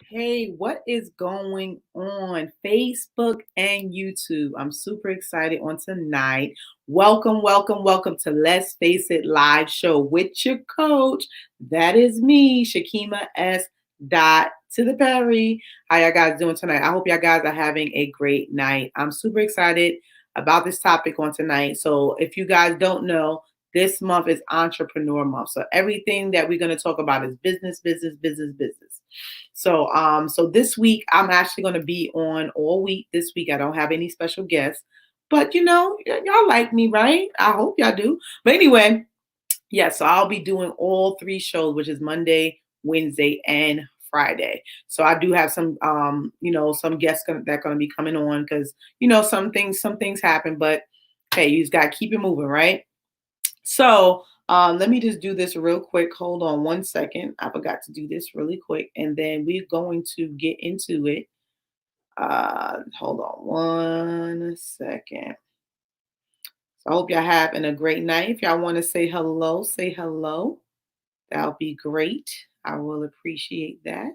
Hey, what is going on Facebook and YouTube? I'm super excited on tonight. Welcome to Let's Face It live show with your coach. That is me, Shakima S. Dot to the Perry. How y'all guys doing tonight? I hope y'all guys are having a great night. I'm super excited about this topic on tonight. So if you guys don't know, this month is Entrepreneur Month. So everything that we're going to talk about is business. So this week I'm actually going to be on all week. This week I don't have any special guests, but y'all like me, right? I hope y'all do. But anyway, yeah. So I'll be doing all three shows, which is Monday, Wednesday, and Friday. So I do have some guests that are going to be coming on because some things happen, but hey, you just got to keep it moving, right? So let me just do this real quick. Hold on one second. I forgot to do this really quick, and then we're going to get into it. Hold on one second. So I hope y'all having a great night. If y'all want to say hello, say hello. That'll be great. I will appreciate that.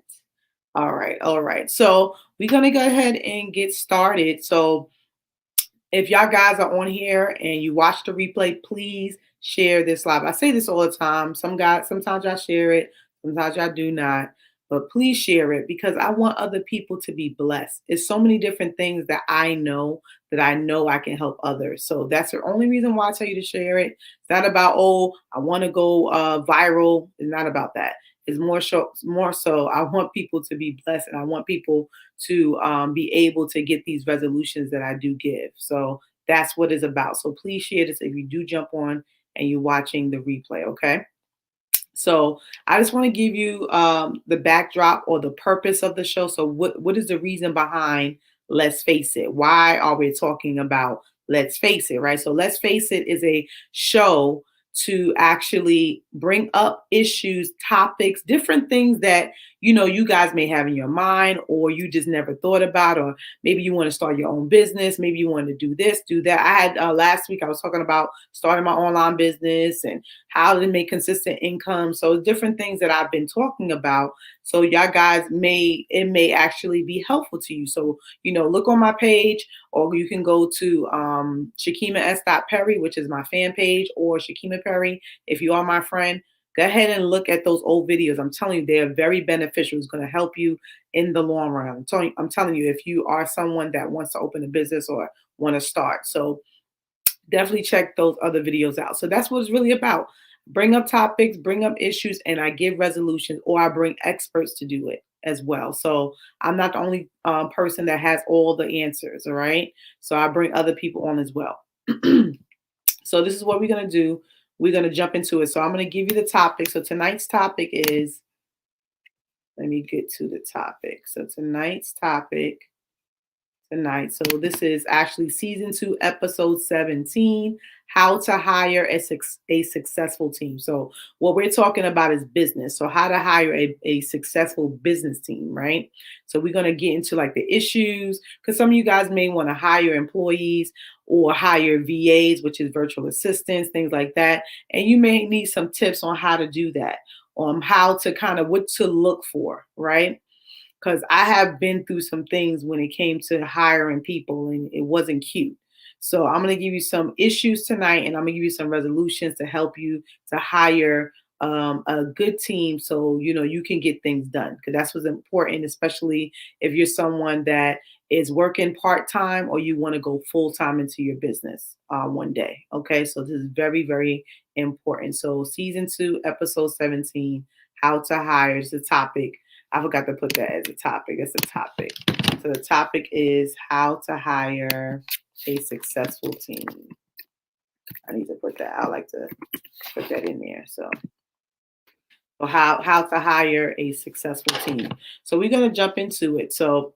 All right. So we're gonna go ahead and get started. So if y'all guys are on here and you watch the replay, please share this live. I say this all the time. Sometimes y'all share it, sometimes y'all do not. But please share it because I want other people to be blessed. It's so many different things that I know I can help others. So that's the only reason why I tell you to share it. It's not about, oh, I want to go viral. It's not about that. It's more so I want people to be blessed and I want people to be able to get these resolutions that I do give. So that's what it's about. So please share this if you do jump on and you're watching the replay, okay? So I just want to give you the backdrop or the purpose of the show. So what is the reason behind Let's Face It? Why are we talking about Let's Face It, right? So Let's Face It is a show to actually bring up issues, topics, different things that you guys may have in your mind or you just never thought about, or maybe you want to start your own business, maybe you want to do this, do that. I had last week I was talking about starting my online business and how to make consistent income. So different things that I've been talking about. So y'all guys may actually be helpful to you. So look on my page, or you can go to Shakima S. Perry, which is my fan page, or Shakima Perry if you are my friend. Go ahead and look at those old videos. I'm telling you, they are very beneficial. It's going to help you in the long run. I'm telling you, if you are someone that wants to open a business or want to start. So definitely check those other videos out. So that's what it's really about. Bring up topics, bring up issues, and I give resolutions, or I bring experts to do it as well. So I'm not the only person that has all the answers, all right? So I bring other people on as well. So this is what we're going to do. We're going to jump into it. So I'm going to give you the topic. So tonight's topic is, let me get to the topic. So tonight's topic tonight. So this is actually season 2, episode 17, how to hire a successful team. So what we're talking about is business. So how to hire a successful business team, right? So we're going to get into like the issues, because some of you guys may want to hire employees or hire VAs, which is virtual assistants, things like that. And you may need some tips on how to do that, how to kind of what to look for, right? Because I have been through some things when it came to hiring people and it wasn't cute. So I'm going to give you some issues tonight and I'm going to give you some resolutions to help you to hire a good team so you can get things done, because that's what's important, especially if you're someone that is working part-time or you want to go full-time into your business one day. Okay, so this is very, very important. So season 2, episode 17, how to hire is the topic. I forgot to put that as a topic. It's a topic. So the topic is how to hire a successful team. I need to put that. I like to put that in there. So how to hire a successful team. So we're gonna jump into it. So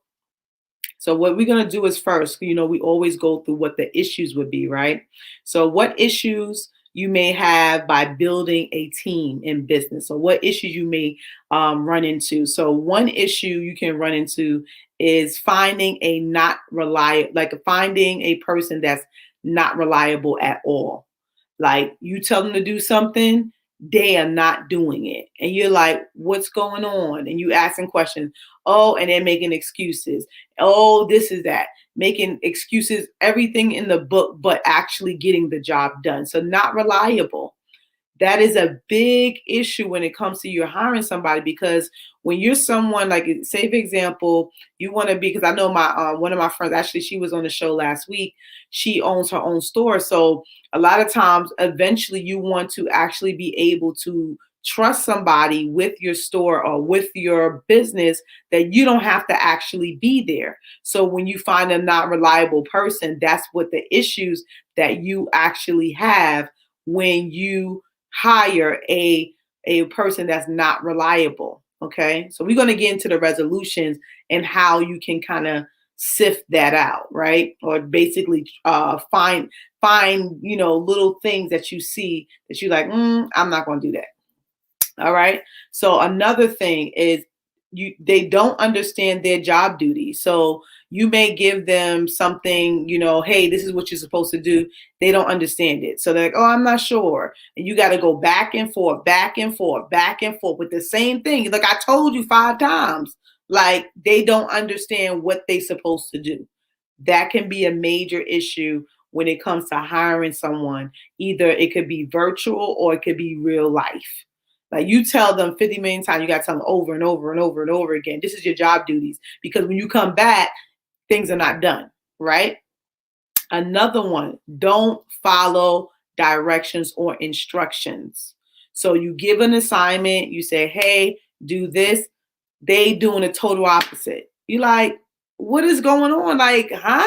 what we're going to do is first, we always go through what the issues would be, right? So what issues you may have by building a team in business, or what issues you may run into. So one issue you can run into is finding a not reliable, like finding a person that's not reliable at all. Like you tell them to do something, they are not doing it. And you're like, what's going on? And you asking questions. Oh, and they're making excuses. Oh, this is that. Making excuses, everything in the book, but actually getting the job done. So not reliable. That is a big issue when it comes to you hiring somebody, because when you're someone like, say for example, you want to be, because I know my one of my friends, actually she was on the show last week. She owns her own store. So a lot of times eventually you want to actually be able to trust somebody with your store or with your business, that you don't have to actually be there. So when you find a not reliable person, that's what the issues that you actually have when you hire a person that's not reliable. Okay, so we're going to get into the resolutions and how you can kind of sift that out, right? Or basically find little things that you see that you like, I'm not going to do that. All right. So another thing is they don't understand their job duty. So you may give them something, hey, this is what you're supposed to do. They don't understand it. So they're like, oh, I'm not sure. And you got to go back and forth, back and forth, back and forth with the same thing. Like I told you 5 times. Like they don't understand what they're supposed to do. That can be a major issue when it comes to hiring someone. Either it could be virtual or it could be real life. Like you tell them 50 million times, you got to tell them over and over and over and over again. This is your job duties, because when you come back, things are not done, right? Another one, don't follow directions or instructions. So you give an assignment, you say, hey, do this. They doing the total opposite. You like, what is going on? Like, huh?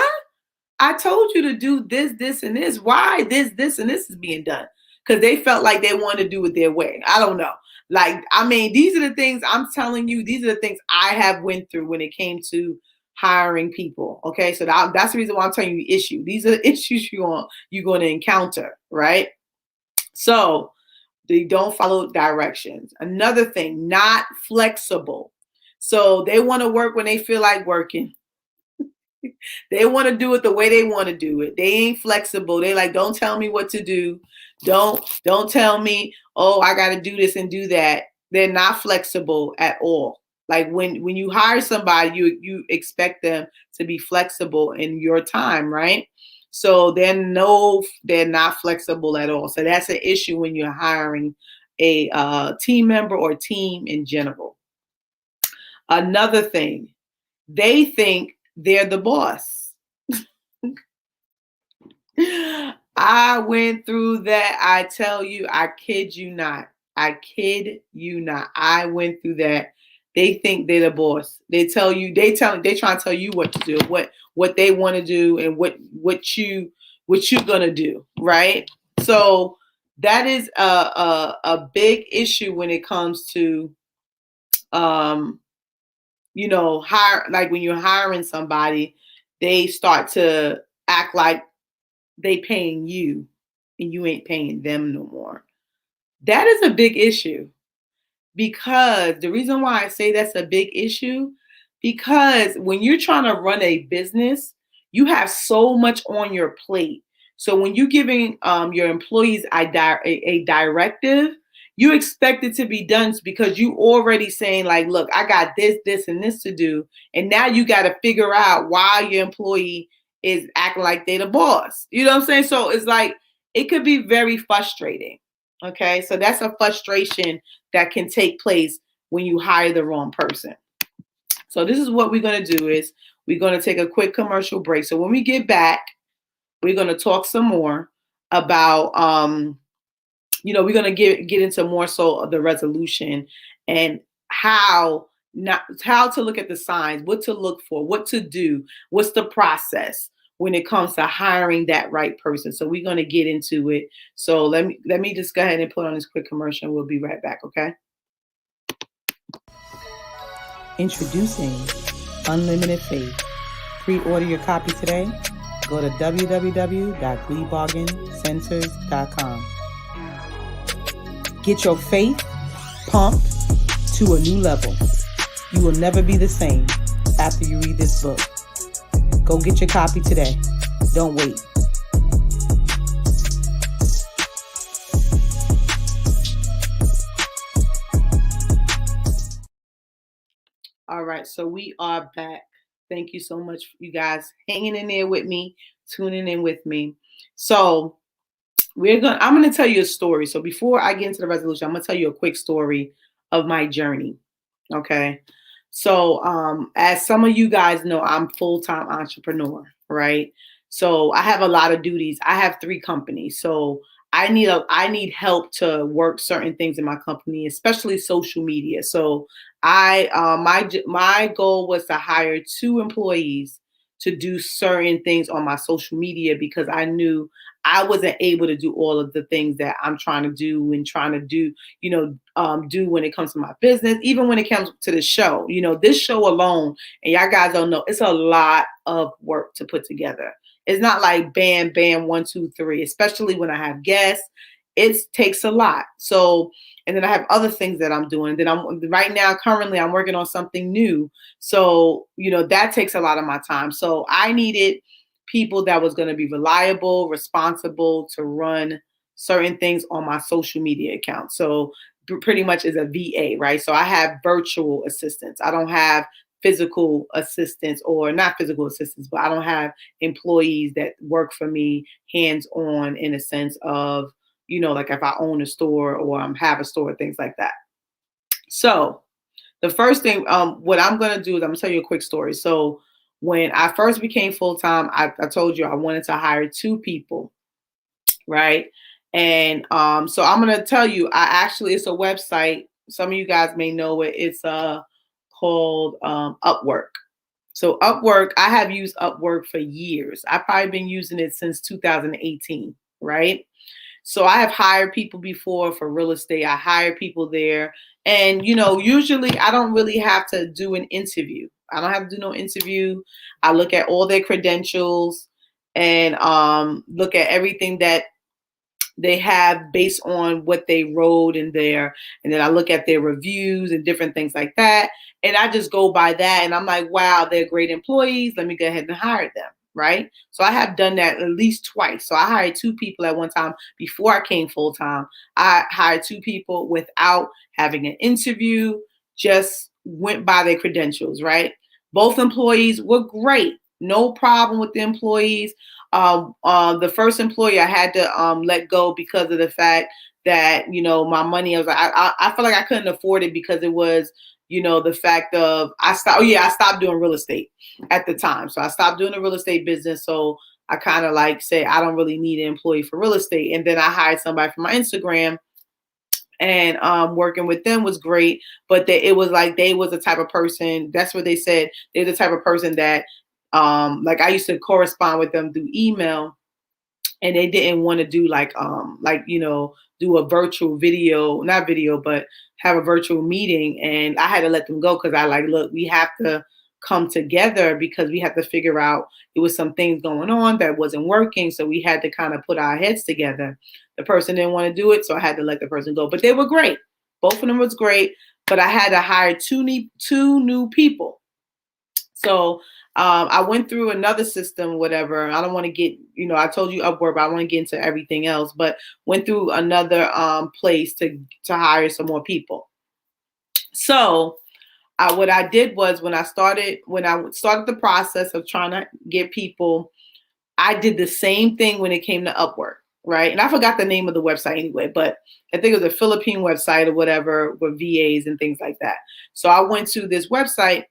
I told you to do this, this, and this. Why this, and this is being done? Because they felt like they wanted to do it their way. I don't know. Like, I mean, these are the things I'm telling you. These are the things I have went through when it came to hiring people. Okay, so that's the reason why I'm telling you issue. These are the issues you're going to encounter, right? So they don't follow directions. Another thing, not flexible. So they want to work when they feel like working. They want to do it the way they want to do it. They ain't flexible. They like, don't tell me what to do. Don't tell me, oh, I got to do this and do that. They're not flexible at all. Like when you hire somebody, you expect them to be flexible in your time, right? So they're not flexible at all. So that's an issue when you're hiring a team member or team in general. Another thing, they think they're the boss. I went through that. I tell you, I kid you not. I kid you not. I went through that. They think they're the boss. They try to tell you what to do, what they want to do, and what you're gonna do, right? So that is a big issue when it comes to hire, like when you're hiring somebody, they start to act like they paying you and you ain't paying them no more. That is a big issue, because the reason why I say that's a big issue, because when you're trying to run a business, you have so much on your plate. So when you're giving your employees a directive, you expect it to be done, because you already saying like, look, I got this, and this to do. And now you got to figure out why your employee is acting like they the boss. You know what I'm saying? So it's like, it could be very frustrating. Okay. So that's a frustration that can take place when you hire the wrong person. So this is what we're going to do is we're going to take a quick commercial break. So when we get back, we're going to talk some more about, we're going to get into more so of the resolution and how not how to look at the signs, what to look for, what to do, what's the process when it comes to hiring that right person. So we're going to get into it. So let me just go ahead and put on this quick commercial. We'll be right back, okay? Introducing Unlimited Faith. Pre-order your copy today. Go to www.gleebargaincenters.com. Get your faith pumped to a new level. You will never be the same after you read this book. Go get your copy today. Don't wait. All right, so we are back. Thank you so much, you guys, hanging in there with me, tuning in with me. So I'm gonna tell you a story. So before I get into the resolution, I'm gonna tell you a quick story of my journey. Okay. So as some of you guys know, I'm full-time entrepreneur, right? So I have a lot of duties. I have 3 companies. So I need help to work certain things in my company, especially social media. So my goal was to hire 2 employees to do certain things on my social media because I knew I wasn't able to do all of the things that I'm trying to do and trying to do, do when it comes to my business, even when it comes to the show. This show alone, and y'all guys don't know, it's a lot of work to put together. It's not like bam, bam, 1, 2, 3, especially when I have guests. It takes a lot. So, and then I have other things that I'm doing. Then currently I'm working on something new. So, that takes a lot of my time. So I needed people that was going to be reliable, responsible to run certain things on my social media account. So pretty much is a VA, right? So I have virtual assistants. I don't have physical assistants, or not physical assistants, but I don't have employees that work for me hands on in a sense of, like if I own a store or have a store, things like that. So the first thing, what I'm going to do is I'm going to tell you a quick story. So when I first became full-time, I told you I wanted to hire 2 people, right? And so I'm going to tell you, it's a website. Some of you guys may know it. It's called Upwork. So Upwork, I have used Upwork for years. I've probably been using it since 2018, right? So I have hired people before for real estate. I hire people there. And, usually I don't really have to do an interview. I don't have to do no interview. I look at all their credentials and look at everything that they have based on what they wrote in there. And then I look at their reviews and different things like that. And I just go by that. And I'm like, wow, they're great employees. Let me go ahead and hire them. Right. So I have done that at least twice. So I hired 2 people at one time before I came full time. I hired 2 people without having an interview, just went by their credentials. Right. Both employees were great. No problem with the employees. The first employee I had to let go because of the fact that, my money, I was like, I felt like I couldn't afford it because it was, the fact of I stopped doing real estate at the time. So I stopped doing the real estate business. So I kind of like say, I don't really need an employee for real estate. And then I hired somebody from my Instagram, and working with them was great. But it was like, they was the type of person, that's what they said. They're the type of person that, like I used to correspond with them through email, and they didn't want to do do a virtual video, not video, but have a virtual meeting. And I had to let them go because look, we have to come together because we have to figure out, it was some things going on that wasn't working. So we had to kind of put our heads together. The person didn't want to do it, so I had to let the person go. But they were great. Both of them was great, but I had to hire two new people. So I went through another system, whatever. I don't want to get, I told you Upwork, but I want to get into everything else. But went through another place to hire some more people. So what I did was when I started the process of trying to get people, I did the same thing when it came to Upwork, right? And I forgot the name of the website anyway, but I think it was a Philippine website or whatever with VAs and things like that. So I went to this website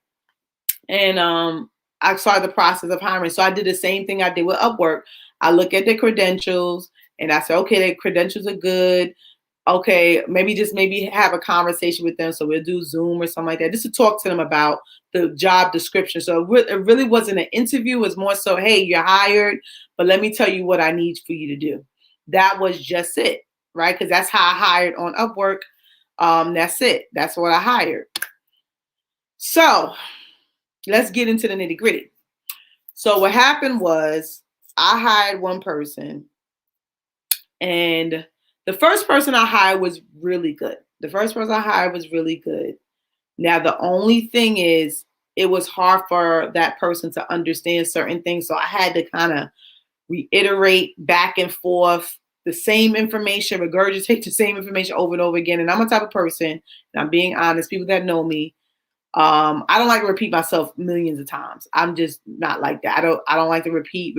and I started the process of hiring. So I did the same thing I did with Upwork. I look at their credentials and I said, okay, their credentials are good. okay, maybe have a conversation with them. So we'll do Zoom or something like that, just to talk to them about the job description. So it really wasn't an interview. It was more so, hey, you're hired, but let me tell you what I need for you to do. That was just it, right? Because that's how I hired on Upwork. That's it. That's what I hired. So let's get into the nitty gritty. So what happened was I hired one person, and the first person I hired was really good. The first person I hired was really good. Now, the only thing is, it was hard for that person to understand certain things. So I had to kind of reiterate back and forth the same information, regurgitate the same information over and over again. And I'm a type of person, and I'm being honest, people that know me, I don't like to repeat myself millions of times. I'm just not like that. I don't like to repeat.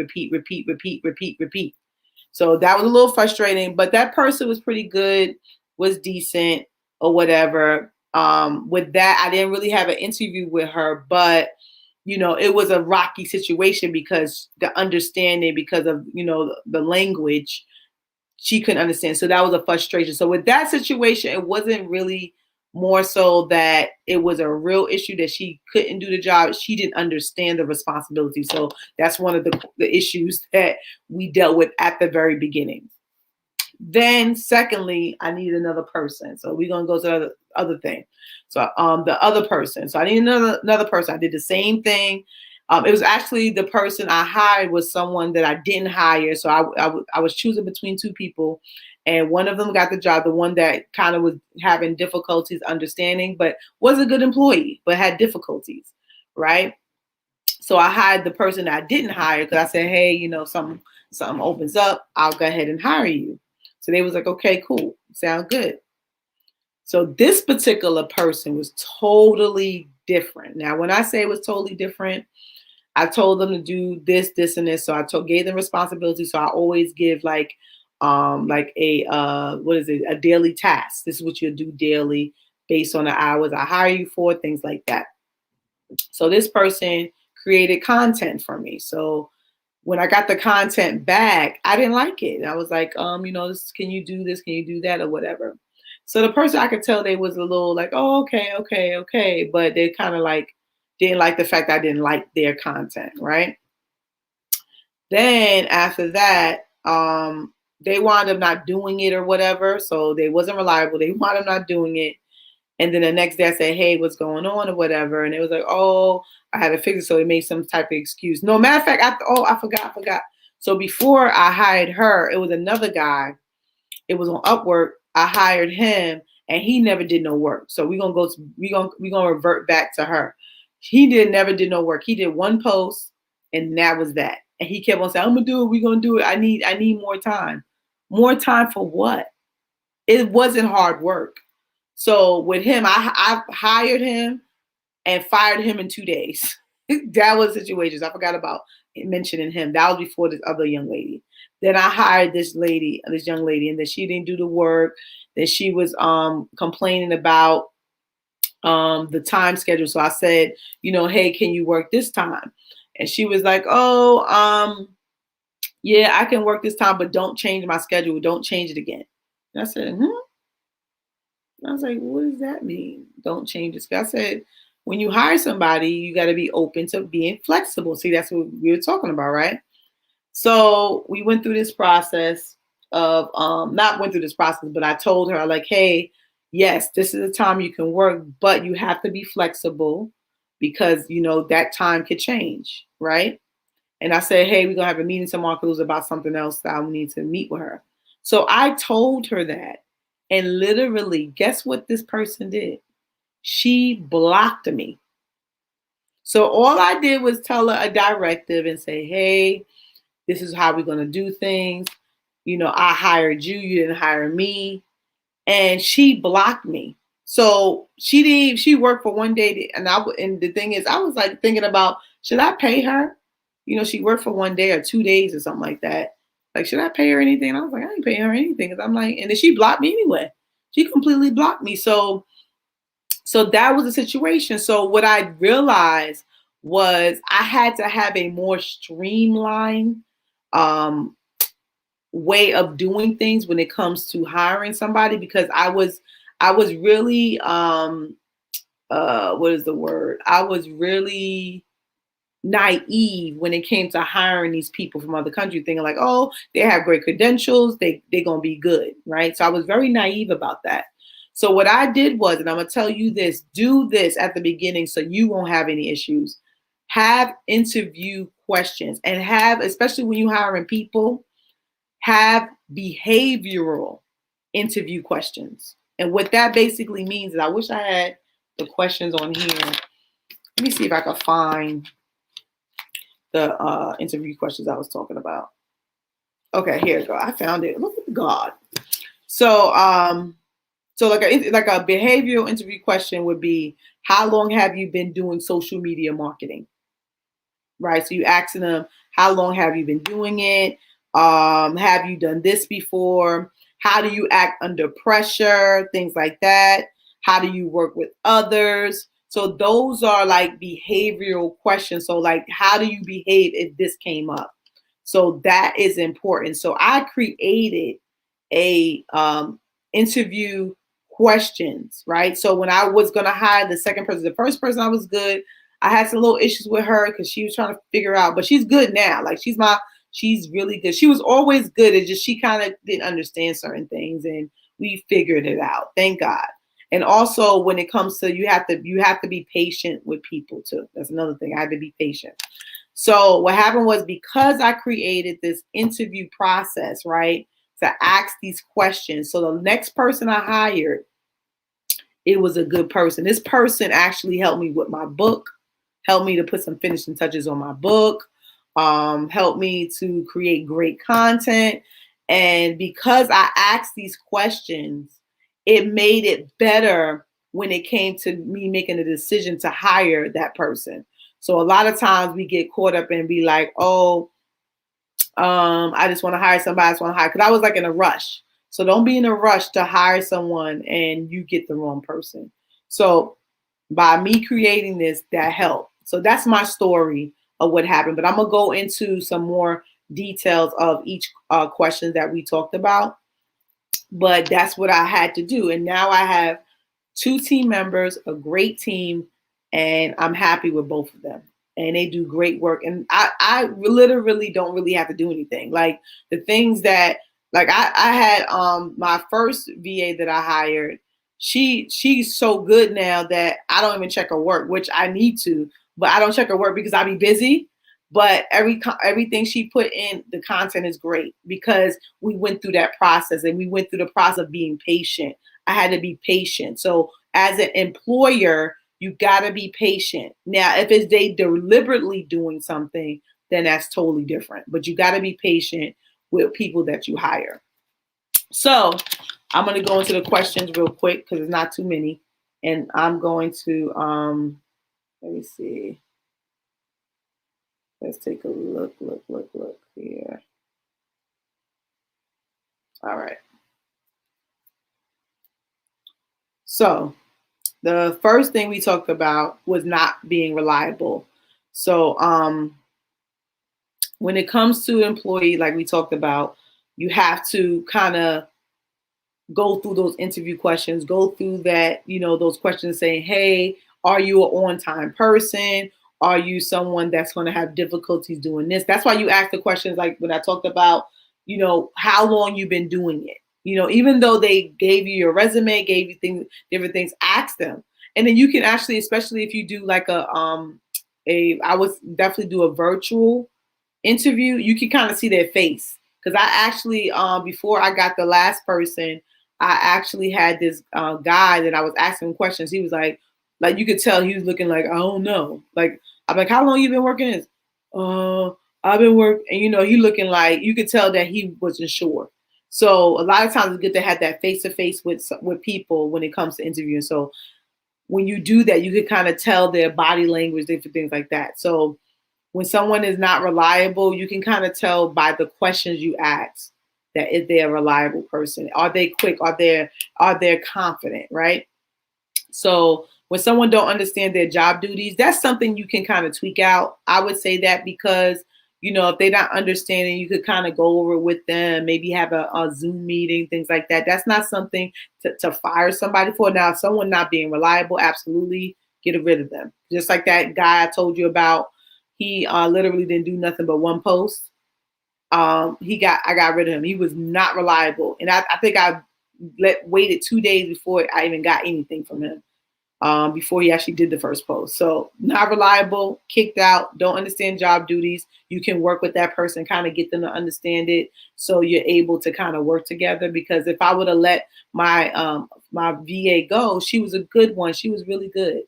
So that was a little frustrating, but that person was pretty good, was decent or whatever. With that, I didn't really have an interview with her, but it was a rocky situation because the understanding, because of, the language, she couldn't understand. So that was a frustration. So with that situation, it wasn't really more so that it was a real issue that she couldn't do the job. She didn't understand the responsibility. So that's one of the issues that we dealt with at the very beginning. Then secondly, I need another person. So we're gonna go to the other thing. So the other person. So I need another person. I did the same thing. It was actually the person I hired was someone that I didn't hire. So I was choosing between two people, and one of them got the job. The one that kind of was having difficulties understanding, but was a good employee, but had difficulties, right? So I hired the person that I didn't hire because I said, hey, something opens up, I'll go ahead and hire you. So they was like, okay, cool, sound good. So this particular person was totally different. Now, when I say it was totally different, I told them to do this, this, and this. So gave them responsibility. So I always give like a what is it? A daily task. This is what you'll do daily based on the hours I hire you for, things like that. So this person created content for me. So when I got the content back, I didn't like it. I was like, can you do this? Can you do that or whatever? So the person, I could tell they was a little like, oh, okay. But they kind of like didn't like the fact I didn't like their content, right? Then after that, they wound up not doing it or whatever. So they wasn't reliable. They wound up not doing it. And then the next day I said, hey, what's going on or whatever. And it was like, oh, I had to fix it. So they made some type of excuse. No, matter of fact, I forgot. So before I hired her, it was another guy. It was on Upwork. I hired him and he never did no work. So we're gonna revert back to her. He never did no work. He did one post and that was that. And he kept on saying, I'm gonna do it, we're gonna do it. I need more time. More time for what? It wasn't hard work. So with him, I hired him and fired him in 2 days. That was situations. I forgot about mentioning him. That was before this other young lady. Then I hired this young lady, and then she didn't do the work. Then she was complaining about the time schedule. So I said, hey, can you work this time? And she was like, oh, yeah, I can work this time, but don't change my schedule. Don't change it again. And I said, I was like, what does that mean? Don't change it. I said, when you hire somebody, you got to be open to being flexible. See, that's what we were talking about, right? So we went through this process of not went through this process, but I told her like, hey, yes, this is a time you can work, but you have to be flexible because that time could change, right? And I said, hey, we're gonna have a meeting tomorrow because it was about something else that I need to meet with her. So I told her that. And literally, guess what this person did? She blocked me. So all I did was tell her a directive and say, hey, this is how we're going to do things. I hired you. You didn't hire me. And she blocked me. So she worked for one day. And the thing is, I was like thinking about, should I pay her? She worked for 1 day or 2 days or something like that. Like, should I pay her anything? And I was like, I ain't paying her anything. Cause I'm like, and then she blocked me anyway. She completely blocked me. So that was the situation. So what I realized was I had to have a more streamlined way of doing things when it comes to hiring somebody, because I was really what is the word? I was really naive when it came to hiring these people from other countries, thinking like, oh, they have great credentials, they're gonna be good, right? So I was very naive about that. So what I did was, and I'm gonna tell you this, do this at the beginning so you won't have any issues. Have interview questions, and have, especially when you hiring people, have behavioral interview questions. And what that basically means is, I wish I had the questions on here. Let me see if I can find the interview questions I was talking about. Okay, here we go. I found it. Look at God. So like a behavioral interview question would be, how long have you been doing social media marketing? Right. So you asking them, how long have you been doing it? Have you done this before? How do you act under pressure? Things like that. How do you work with others? So those are like behavioral questions. So like, how do you behave if this came up? So that is important. So I created a interview questions, right? So when I was gonna hire the second person, the first person I was good. I had some little issues with her because she was trying to figure out, but she's good now. Like she's really good. She was always good. It's just she kind of didn't understand certain things, and we figured it out. Thank God. And also when it comes to, you have to be patient with people too. That's another thing. I had to be patient. So what happened was, because I created this interview process, right, to ask these questions. So the next person I hired, it was a good person. This person actually helped me with my book, helped me to put some finishing touches on my book, helped me to create great content. And because I asked these questions, it made it better when it came to me making a decision to hire that person. So a lot of times we get caught up and be like, oh, I just want to hire somebody. I just want to hire, because I was like in a rush. So don't be in a rush to hire someone and you get the wrong person. So by me creating this, that helped. So that's my story of what happened. But I'm gonna go into some more details of each question that we talked about. But that's what I had to do, and now I have two team members, a great team, and I'm happy with both of them. And they do great work. And I literally don't really have to do anything. Like the things that, like I had my first VA that I hired, she's so good now that I don't even check her work, which I need to, but I don't check her work because I be busy. But everything she put in, the content is great because we went through that process, and we went through the process of being patient. I had to be patient. So as an employer, you got to be patient. Now, if it's they deliberately doing something, then that's totally different. But you got to be patient with people that you hire. So I'm going to go into the questions real quick because it's not too many. And I'm going to, let me see. Let's take a look here. All right. So the first thing we talked about was not being reliable. So when it comes to an employee, like we talked about, you have to kind of go through those interview questions, go through that, those questions saying, hey, are you an on-time person? Are you someone that's going to have difficulties doing this? That's why you ask the questions like when I talked about, how long you've been doing it. Even though they gave you your resume, gave you different things, ask them. And then you can actually, especially if you do like I would definitely do a virtual interview, you can kind of see their face. Because I actually, before I got the last person, I actually had this guy that I was asking questions. He was like you could tell he was looking like, I don't know. Like, I'm like, how long you been working this? I've been working, and he looking like, you could tell that he wasn't sure. So a lot of times it's good to have that face to face with people when it comes to interviewing. So when you do that, you can kind of tell their body language, different things like that. So when someone is not reliable, you can kind of tell by the questions you ask that if they're a reliable person. Are they quick? Are they confident? Right? So when someone don't understand their job duties, that's something you can kind of tweak out. I would say that because if they're not understanding, you could kind of go over it with them, maybe have a Zoom meeting, things like that. That's not something to fire somebody for. Now, if someone not being reliable, absolutely get rid of them. Just like that guy I told you about, he literally didn't do nothing but one post. I got rid of him. He was not reliable, and I think I waited 2 days before I even got anything from him. Before he actually did the first post. So not reliable, kicked out, don't understand job duties. You can work with that person, kind of get them to understand it, so you're able to kind of work together. Because if I would have let my my VA go, she was a good one. She was really good.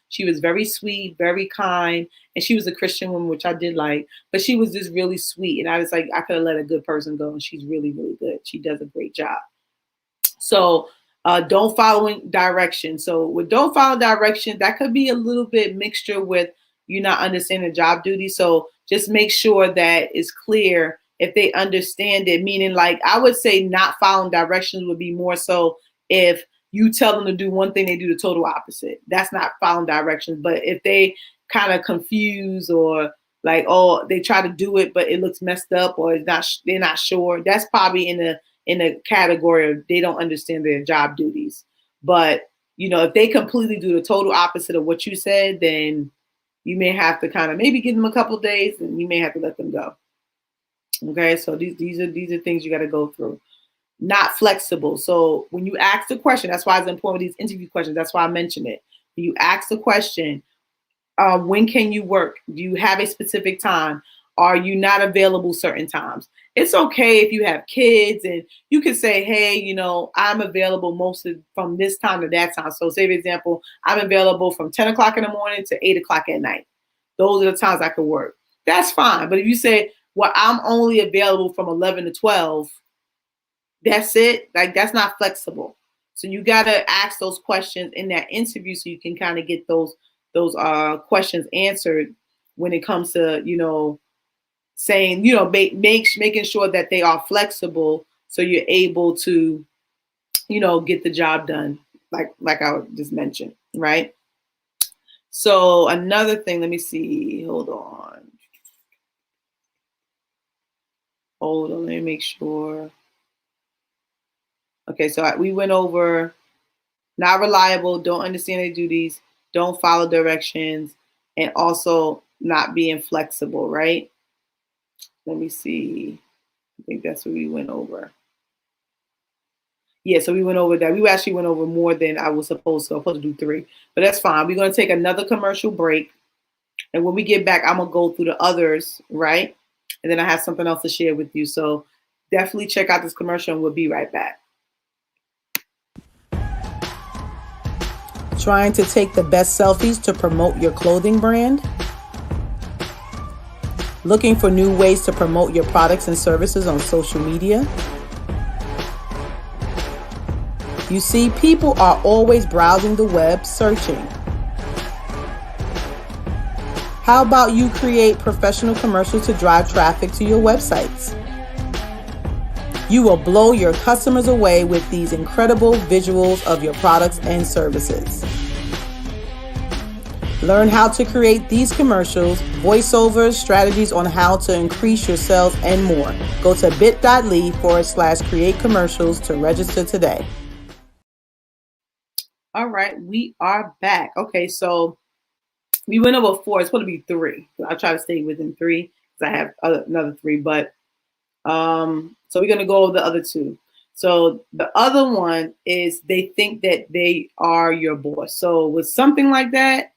She was very sweet, very kind, and she was a Christian woman, which I did like. But she was just really sweet, and I was like, I could have let a good person go, and she's really, really good. She does a great job. So don't follow direction. So with don't follow direction, that could be a little bit mixture with you not understanding job duty. So just make sure that it's clear if they understand it. Meaning, like, I would say not following directions would be more so if you tell them to do one thing, they do the total opposite. That's not following directions. But if they kind of confuse or like, oh, they try to do it, but it looks messed up or it's not, they're not sure. That's probably in a category of they don't understand their job duties. But, if they completely do the total opposite of what you said, then you may have to kind of maybe give them a couple of days and you may have to let them go. Okay, so these are things you got to go through. Not flexible. So when you ask the question, that's why it's important with these interview questions. That's why I mentioned it. When you ask the question, when can you work? Do you have a specific time? Are you not available certain times? It's okay if you have kids and you can say, hey, I'm available mostly from this time to that time. So say, for example, I'm available from 10 o'clock in the morning to 8 o'clock at night. Those are the times I could work. That's fine. But if you say, well, I'm only available from 11 to 12, that's it. Like, that's not flexible. So you got to ask those questions in that interview so you can kind of get those questions answered when it comes to, saying, making sure that they are flexible so you're able to, get the job done, like I just mentioned, right? So another thing, let me see, hold on, let me make sure. Okay, so we went over not reliable, don't understand their duties, don't follow directions, and also not being flexible, right? Let me see. I think that's what we went over. Yeah, so we went over that. We actually went over more than I was supposed to. I was supposed to do 3, but that's fine. We're going to take another commercial break. And when we get back, I'm going to go through the others, right? And then I have something else to share with you. So definitely check out this commercial and we'll be right back. Trying to take the best selfies to promote your clothing brand? Looking for new ways to promote your products and services on social media? You see, people are always browsing the web, searching. How about you create professional commercials to drive traffic to your websites? You will blow your customers away with these incredible visuals of your products and services. Learn how to create these commercials, voiceovers, strategies on how to increase your sales, and more. Go to bit.ly/create commercials to register today. All right, we are back. Okay, so we went over 4. It's going to be 3. I'll try to stay within 3 because I have another 3. But so we're going to go over the other 2. So the other one is they think that they are your boss. So with something like that,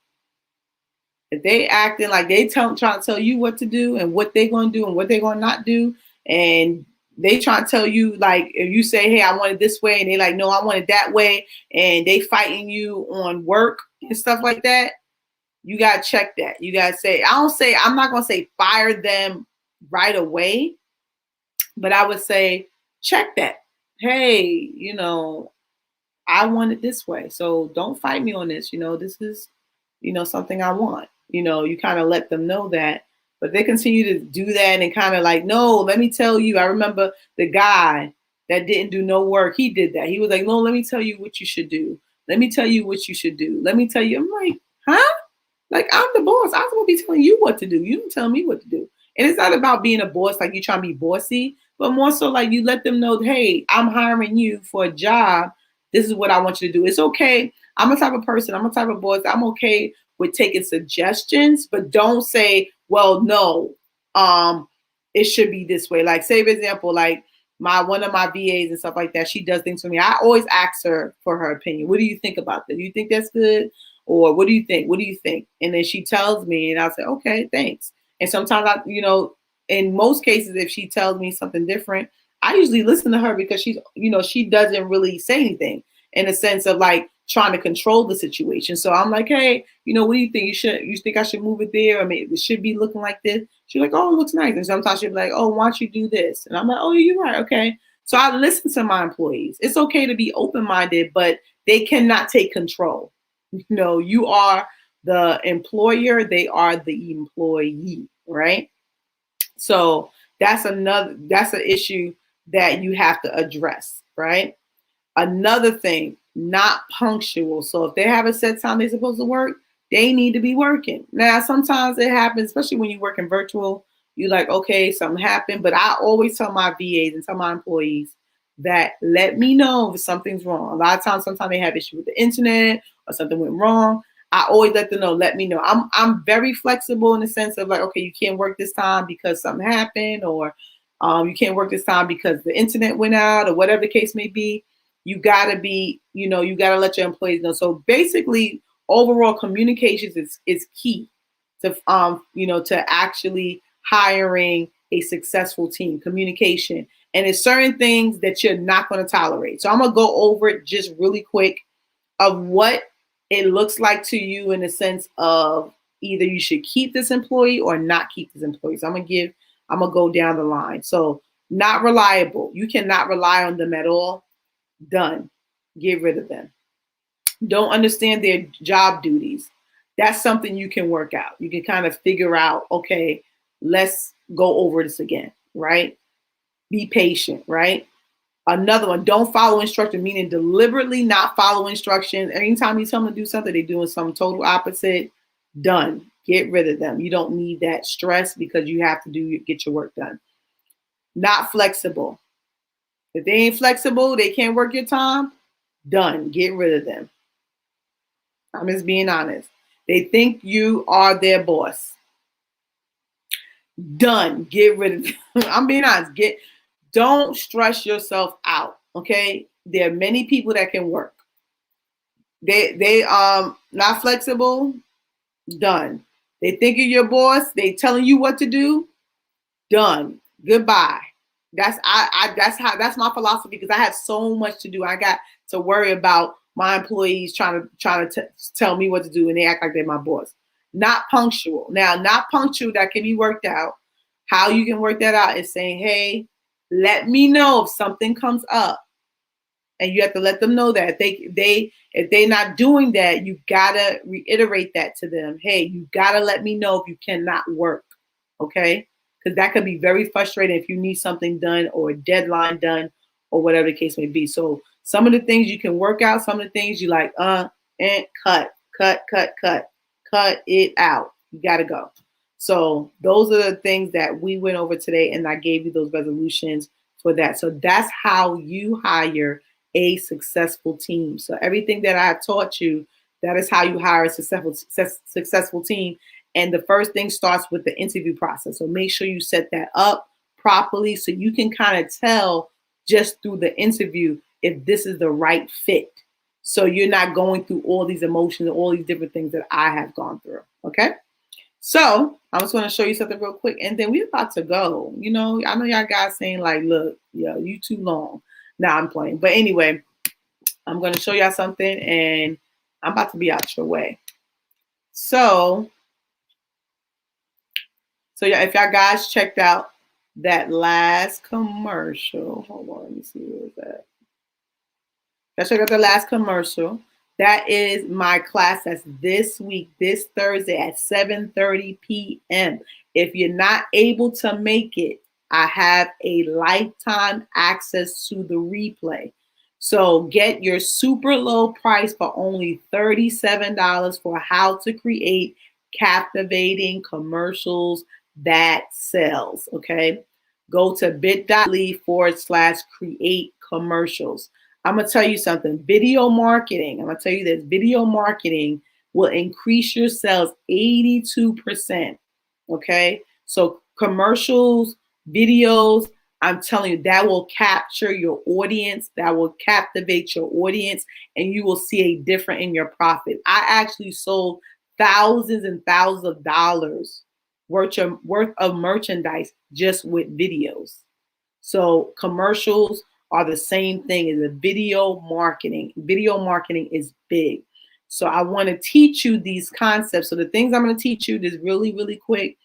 if they acting like they trying to tell you what to do and what they're going to do and what they're going to not do, and they trying to tell you, like, if you say, hey, I want it this way, and they like, no, I want it that way, and they fighting you on work and stuff like that, you got to check that. You got to say, I'm not going to say fire them right away, but I would say check that. Hey, I want it this way. So don't fight me on this. This is, something I want. You kind of let them know that. But they continue to do that and kind of like, no, let me tell you. I remember the guy that didn't do no work. He did that. He was like, no, let me tell you what you should do. Let me tell you what you should do. Let me tell you. I'm like, huh? Like, I'm the boss. I'm going to be telling you what to do. You don't tell me what to do. And it's not about being a boss, like you trying to be bossy, but more so like you let them know, hey, I'm hiring you for a job. This is what I want you to do. It's okay. I'm a type of person, I'm a type of boss. I'm okay with taking suggestions, but don't say, well, no, it should be this way. Like, say, for example, like my one of my VAs and stuff like that, she does things for me. I always ask her for her opinion. What do you think about this? Do you think that's good? Or what do you think? What do you think? And then she tells me, and I'll say, okay, thanks. And sometimes in most cases, if she tells me something different, I usually listen to her because she doesn't really say anything in a sense of like trying to control the situation. So I'm like, hey, what do you think? You think I should move it there? Or maybe it should be looking like this. She's like, oh, it looks nice. And sometimes she'll be like, oh, why don't you do this? And I'm like, oh, you're right. Okay. So I listen to my employees. It's okay to be open-minded, but they cannot take control. You are the employer, they are the employee, right? So that's an issue that you have to address, right? Another thing, not punctual. So if they have a set time they're supposed to work, they need to be working. Now, sometimes it happens, especially when you work in virtual, you're like, okay, something happened. But I always tell my VAs and tell my employees that let me know if something's wrong. A lot of times, sometimes they have issue with the internet or something went wrong. I always let them know, let me know. I'm very flexible in the sense of like, okay, you can't work this time because something happened, or you can't work this time because the internet went out, or whatever the case may be. You gotta let your employees know. So basically, overall communications is key to to actually hiring a successful team. Communication, and it's certain things that you're not going to tolerate. So I'm gonna go over it just really quick of what it looks like to you in the sense of either you should keep this employee or not keep this employee. So I'm gonna go down the line. So not reliable. You cannot rely on them at all. Done. Get rid of them. Don't understand their job duties. That's something you can work out. You can kind of figure out, okay, let's go over this again, right? Be patient, right? Another one, don't follow instructions, meaning deliberately not follow instructions. Anytime you tell them to do something, they're doing something total opposite. Done. Get rid of them. You don't need that stress because you have to get your work done. Not flexible. If they ain't flexible, they can't work your time. Done. Get rid of them. I'm just being honest. They think you are their boss. Done. Get rid of them. I'm being honest. Don't stress yourself out. Okay. There are many people that can work. They not flexible. Done. They think you're your boss. They telling you what to do. Done. Goodbye. That's my philosophy, because I have so much to do. I got to worry about my employees trying to tell me what to do, and they act like they're my boss. Not punctual. Now, not punctual, that can be worked out. How you can work that out is saying, hey, let me know if something comes up. And you have to let them know that if they're not doing that, you gotta reiterate that to them. Hey, you gotta let me know if you cannot work. Okay? Because that could be very frustrating if you need something done or a deadline done or whatever the case may be. So some of the things you can work out, some of the things you like, and cut it out. You got to go. So those are the things that we went over today, and I gave you those resolutions for that. So that's how you hire a successful team. So everything that I taught you, that is how you hire a successful team. And the first thing starts with the interview process. So make sure you set that up properly so you can kind of tell just through the interview if this is the right fit. So you're not going through all these emotions and all these different things that I have gone through. Okay. So I'm just going to show you something real quick, and then we're about to go. I know y'all guys saying like, look, you too long. Now I'm playing. But anyway, I'm going to show y'all something, and I'm about to be out your way. So yeah, if y'all guys checked out that last commercial, hold on, let me see where is that. Y'all check out the last commercial. That is my class. That's this week, this Thursday at 7:30 p.m. If you're not able to make it, I have a lifetime access to the replay. So get your super low price for only $37 for how to create captivating commercials that sells. Okay. Go to bit.ly/create commercials. I'm going to tell you something. Video marketing, I'm going to tell you this, video marketing will increase your sales 82%. Okay. So commercials, videos, I'm telling you, that will capture your audience, that will captivate your audience, and you will see a difference in your profit. I actually sold thousands and thousands of dollars worth of merchandise just with videos. So commercials are the same thing as a video marketing. Video marketing is big. So I want to teach you these concepts. So the things I'm going to teach you is really, really quick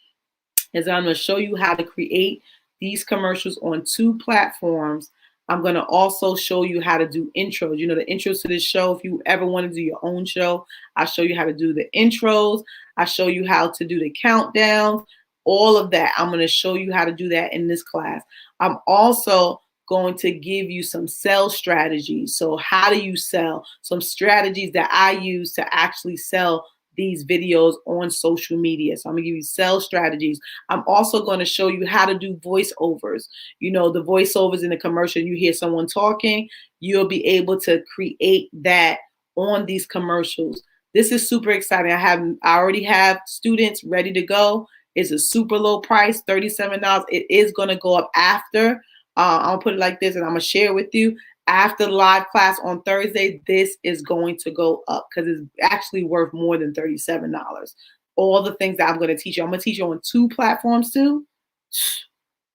is I'm going to show you how to create these commercials on 2 platforms. I'm going to also show you how to do intros. You know, the intros to this show, if you ever want to do your own show, I'll show you how to do the intros. I show you how to do the countdowns, all of that. I'm going to show you how to do that in this class. I'm also going to give you some sales strategies. So how do you sell? Some strategies that I use to actually sell these videos on social media. So I'm gonna give you sales strategies. I'm also going to show you how to do voiceovers. You know, the voiceovers in the commercial, you hear someone talking, you'll be able to create that on these commercials. This is super exciting. I already have students ready to go. It's a super low price, $37. It is going to go up after. I'll put it like this, and I'm going to share with you. After the live class on Thursday, this is going to go up because it's actually worth more than $37. All the things that I'm going to teach you, I'm going to teach you on 2 platforms too.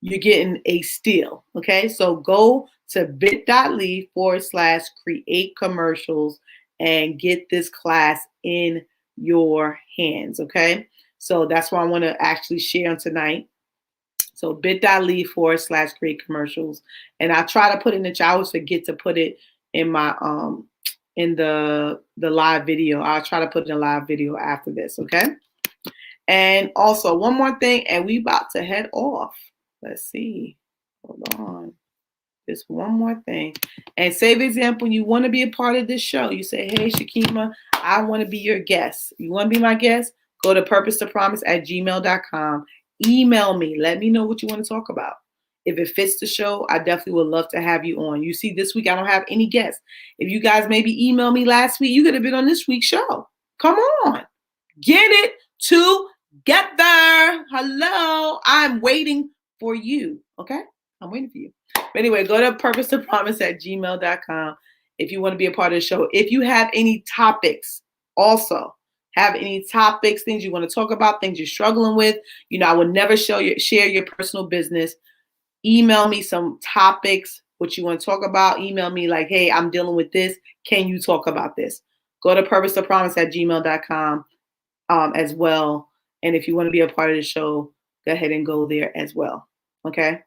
You're getting a steal. Okay, so go to bit.ly/create commercials and get this class in your hands. Okay, so that's what I want to actually share on tonight. So bit.ly/create commercials. And I try to put it in the chat. I always forget to put it in my in the live video. I'll try to put it in a live video after this, okay? And also one more thing, and we about to head off. Let's see. Hold on. Just one more thing. And say, for example, you want to be a part of this show. You say, hey, Shakima, I want to be your guest. You want to be my guest? Go to purposetopromise@gmail.com. Email me. Let me know what you want to talk about. If it fits the show, I definitely would love to have you on. You see, this week I don't have any guests. If you guys maybe emailed me last week, you could have been on this week's show. Come on. Get it together. Hello. I'm waiting for you. Okay? I'm waiting for you. But anyway, go to purposetopromise@gmail.com if you want to be a part of the show. If you have any topics, also have any topics, things you want to talk about, things you're struggling with, you know, I would never share your personal business. Email me some topics, what you want to talk about. Email me like, hey, I'm dealing with this. Can you talk about this? Go to purposetopromise@gmail.com as well. And if you want to be a part of the show, go ahead and go there as well. Okay?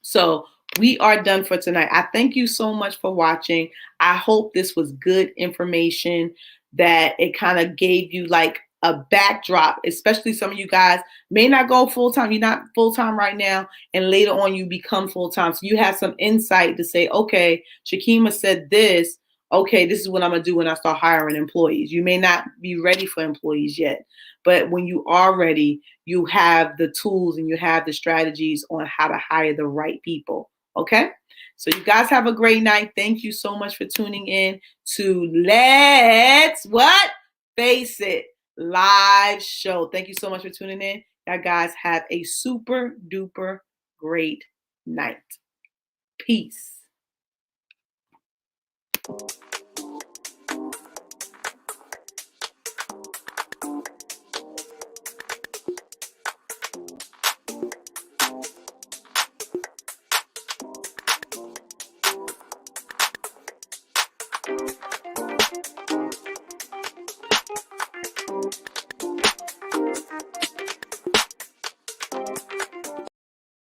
So we are done for tonight. I thank you so much for watching. I hope this was good information, that it kind of gave you like a backdrop, especially some of you guys may not go full-time. You're not full-time right now, and later on you become full-time. So you have some insight to say, okay, Shakima said this. Okay, this is what I'm going to do when I start hiring employees. You may not be ready for employees yet, but when you are ready, you have the tools and you have the strategies on how to hire the right people. Okay? So you guys have a great night. Thank you so much for tuning in to Let's What? Face It live show. Thank you so much for tuning in. You guys have a super duper great night. Peace.